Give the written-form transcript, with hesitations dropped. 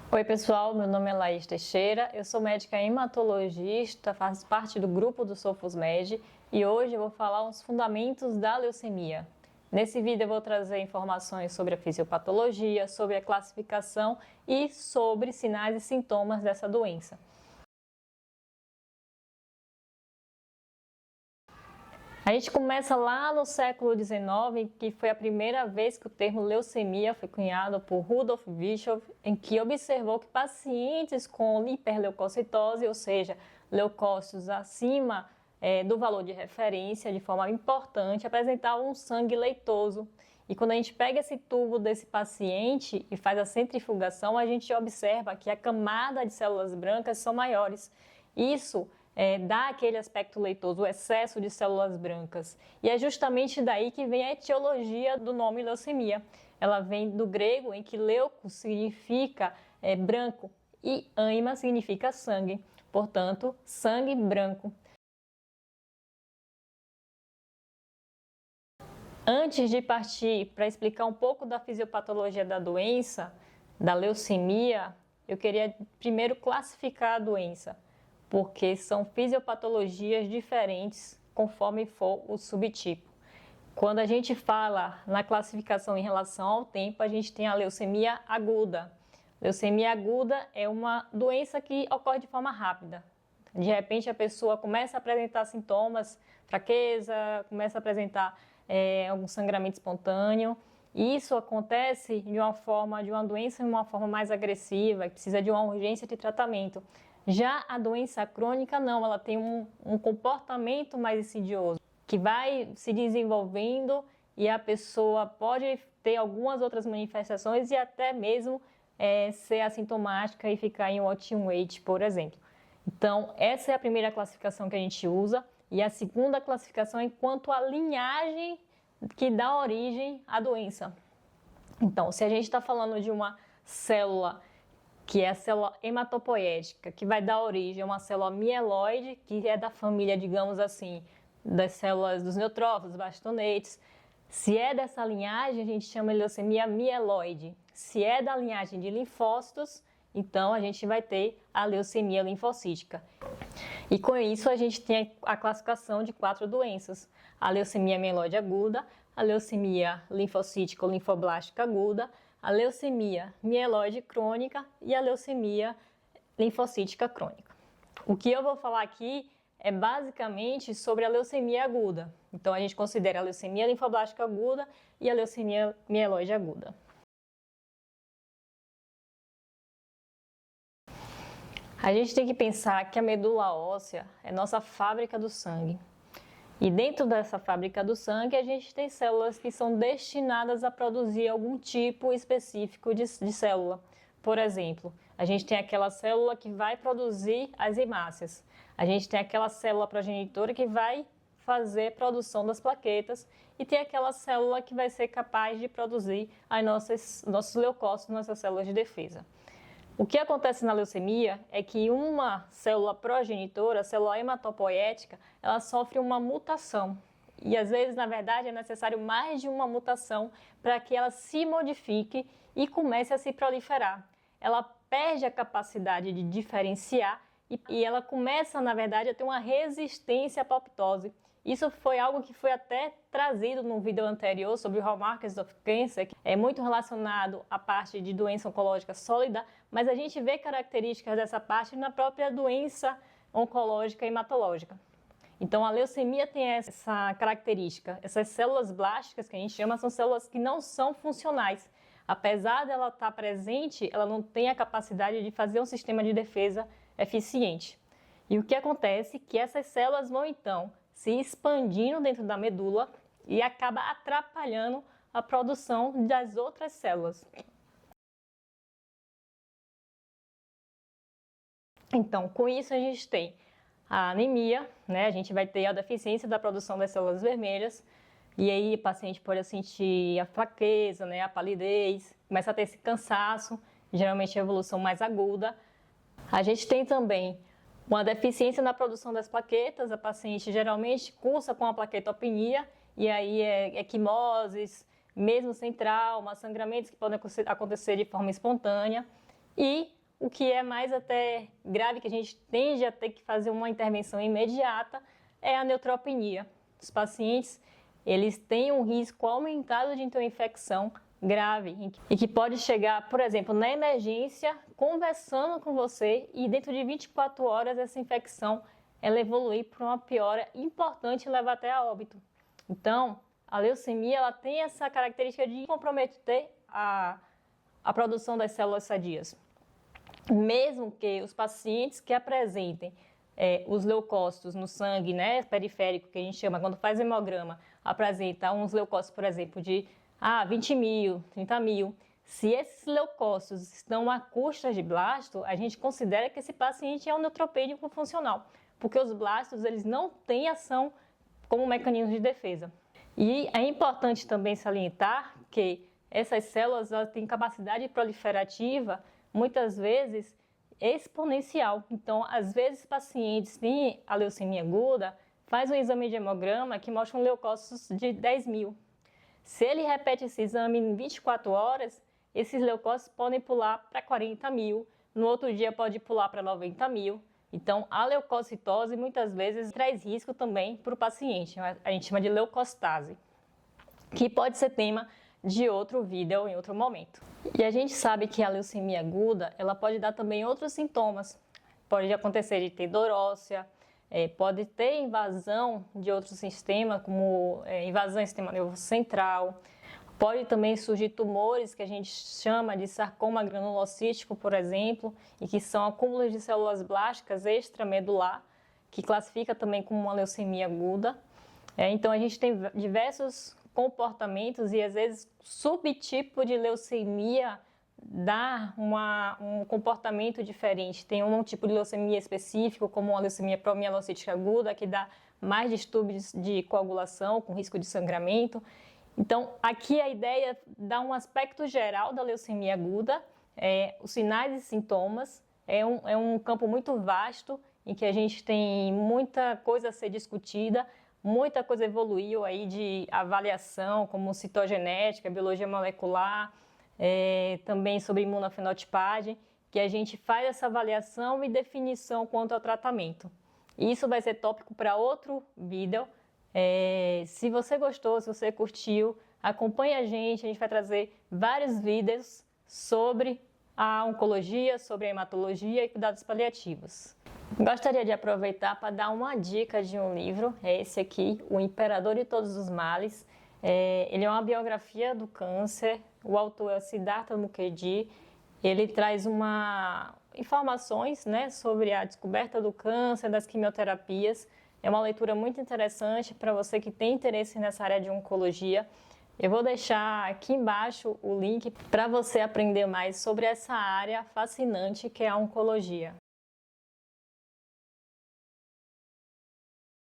Oi pessoal, meu nome é Laís Teixeira, eu sou médica hematologista, faço parte do grupo do SOFOSMED e hoje eu vou falar os fundamentos da leucemia. Nesse vídeo eu vou trazer informações sobre a fisiopatologia, sobre a classificação e sobre sinais e sintomas dessa doença. A gente começa lá no século XIX, que foi a primeira vez que o termo leucemia foi cunhado por Rudolf Virchow, em que observou que pacientes com hiperleucocitose, ou seja, leucócitos acima do valor de referência, de forma importante, apresentavam um sangue leitoso. E quando a gente pega esse tubo desse paciente e faz a centrifugação, a gente observa que a camada de células brancas são maiores. Isso dá aquele aspecto leitoso, o excesso de células brancas. E é justamente daí que vem a etiologia do nome leucemia. Ela vem do grego, em que leuco significa branco e ânima significa sangue. Portanto, sangue branco. Antes de partir para explicar um pouco da fisiopatologia da doença, da leucemia, eu queria primeiro classificar a doença, porque são fisiopatologias diferentes conforme for o subtipo. Quando a gente fala na classificação em relação ao tempo, a gente tem a leucemia aguda. Leucemia aguda é uma doença que ocorre de forma rápida. De repente a pessoa começa a apresentar sintomas, fraqueza, começa a apresentar algum sangramento espontâneo. E isso acontece de uma doença de uma forma mais agressiva, que precisa de uma urgência de tratamento. Já a doença crônica não, ela tem um comportamento mais insidioso, que vai se desenvolvendo e a pessoa pode ter algumas outras manifestações e até mesmo ser assintomática e ficar em watching wait, por exemplo. Então, essa é a primeira classificação que a gente usa. E a segunda classificação é quanto à linhagem que dá origem à doença. Então, se a gente está falando de uma célula que é a célula hematopoética, que vai dar origem a uma célula mieloide, que é da família, digamos assim, das células dos neutrófilos, bastonetes. Se é dessa linhagem, a gente chama de leucemia mieloide. Se é da linhagem de linfócitos, então a gente vai ter a leucemia linfocítica. E com isso a gente tem a classificação de 4 doenças: a leucemia mieloide aguda, a leucemia linfocítica ou linfoblástica aguda, a leucemia mieloide crônica e a leucemia linfocítica crônica. O que eu vou falar aqui é basicamente sobre a leucemia aguda. Então a gente considera a leucemia linfoblástica aguda e a leucemia mieloide aguda. A gente tem que pensar que a medula óssea é nossa fábrica do sangue. E dentro dessa fábrica do sangue, a gente tem células que são destinadas a produzir algum tipo específico de célula. Por exemplo, a gente tem aquela célula que vai produzir as hemácias. A gente tem aquela célula progenitora que vai fazer a produção das plaquetas e tem aquela célula que vai ser capaz de produzir nossos leucócitos, nossas células de defesa. O que acontece na leucemia é que uma célula progenitora, a célula hematopoética, ela sofre uma mutação. E às vezes, na verdade, é necessário mais de uma mutação para que ela se modifique e comece a se proliferar. Ela perde a capacidade de diferenciar e ela começa, na verdade, a ter uma resistência à apoptose. Isso foi algo que foi até trazido no vídeo anterior sobre o Hallmarks of Cancer, que é muito relacionado à parte de doença oncológica sólida, mas a gente vê características dessa parte na própria doença oncológica hematológica. Então, a leucemia tem essa característica. Essas células blásticas, que a gente chama, são células que não são funcionais. Apesar dela estar presente, ela não tem a capacidade de fazer um sistema de defesa eficiente. E o que acontece é que essas células vão, então, se expandindo dentro da medula e acaba atrapalhando a produção das outras células. Então, com isso a gente tem a anemia, né? A gente vai ter a deficiência da produção das células vermelhas e aí o paciente pode sentir a fraqueza, né? A palidez, começa a ter esse cansaço, geralmente a evolução mais aguda. A gente tem também uma deficiência na produção das plaquetas, a paciente geralmente cursa com a plaquetopenia, e aí equimoses, mesmo sem trauma, sangramentos que podem acontecer de forma espontânea. E o que é mais até grave, que a gente tende a ter que fazer uma intervenção imediata, é a neutropenia. Os pacientes, eles têm um risco aumentado de ter uma infecção grave e que pode chegar, por exemplo, na emergência, conversando com você e dentro de 24 horas essa infecção ela evoluir para uma piora importante e levar até a óbito. Então, a leucemia ela tem essa característica de comprometer a produção das células sadias. Mesmo que os pacientes que apresentem os leucócitos no sangue, né, periférico, que a gente chama, quando faz hemograma, apresenta uns leucócitos, por exemplo, de 20 mil, 30 mil. Se esses leucócitos estão à custa de blasto, a gente considera que esse paciente é um neutropênico funcional, porque os blastos eles não têm ação como mecanismo de defesa. E é importante também salientar que essas células elas têm capacidade proliferativa, muitas vezes, exponencial. Então, às vezes, pacientes têm a leucemia aguda, faz um exame de hemograma que mostra um leucócitos de 10 mil. Se ele repete esse exame em 24 horas, esses leucócitos podem pular para 40 mil, no outro dia pode pular para 90 mil. Então, a leucocitose muitas vezes traz risco também para o paciente, a gente chama de leucostase, que pode ser tema de outro vídeo em outro momento. E a gente sabe que a leucemia aguda, ela pode dar também outros sintomas. Pode acontecer de ter dorócia, pode ter invasão de outros sistemas, como invasão do sistema nervoso central. Pode também surgir tumores que a gente chama de sarcoma granulocítico, por exemplo, e que são acúmulos de células blásticas extramedular, que classifica também como uma leucemia aguda. Então a gente tem diversos comportamentos e às vezes subtipo de leucemia dá um comportamento diferente. Tem um tipo de leucemia específico, como uma leucemia promielocítica aguda, que dá mais distúrbios de coagulação, com risco de sangramento. Então, aqui a ideia é dar um aspecto geral da leucemia aguda, os sinais e sintomas. É um campo muito vasto, em que a gente tem muita coisa a ser discutida, muita coisa evoluiu aí de avaliação, como citogenética, biologia molecular, também sobre imunofenotipagem, que a gente faz essa avaliação e definição quanto ao tratamento. Isso vai ser tópico para outro vídeo. Se você gostou, se você curtiu, acompanhe a gente vai trazer vários vídeos sobre a oncologia, sobre a hematologia e cuidados paliativos. Gostaria de aproveitar para dar uma dica de um livro, é esse aqui, O Imperador de Todos os Males. Ele é uma biografia do câncer, o autor é Siddhartha Mukherjee. Ele traz informações, né, sobre a descoberta do câncer, das quimioterapias. É uma leitura muito interessante para você que tem interesse nessa área de oncologia. Eu vou deixar aqui embaixo o link para você aprender mais sobre essa área fascinante que é a oncologia.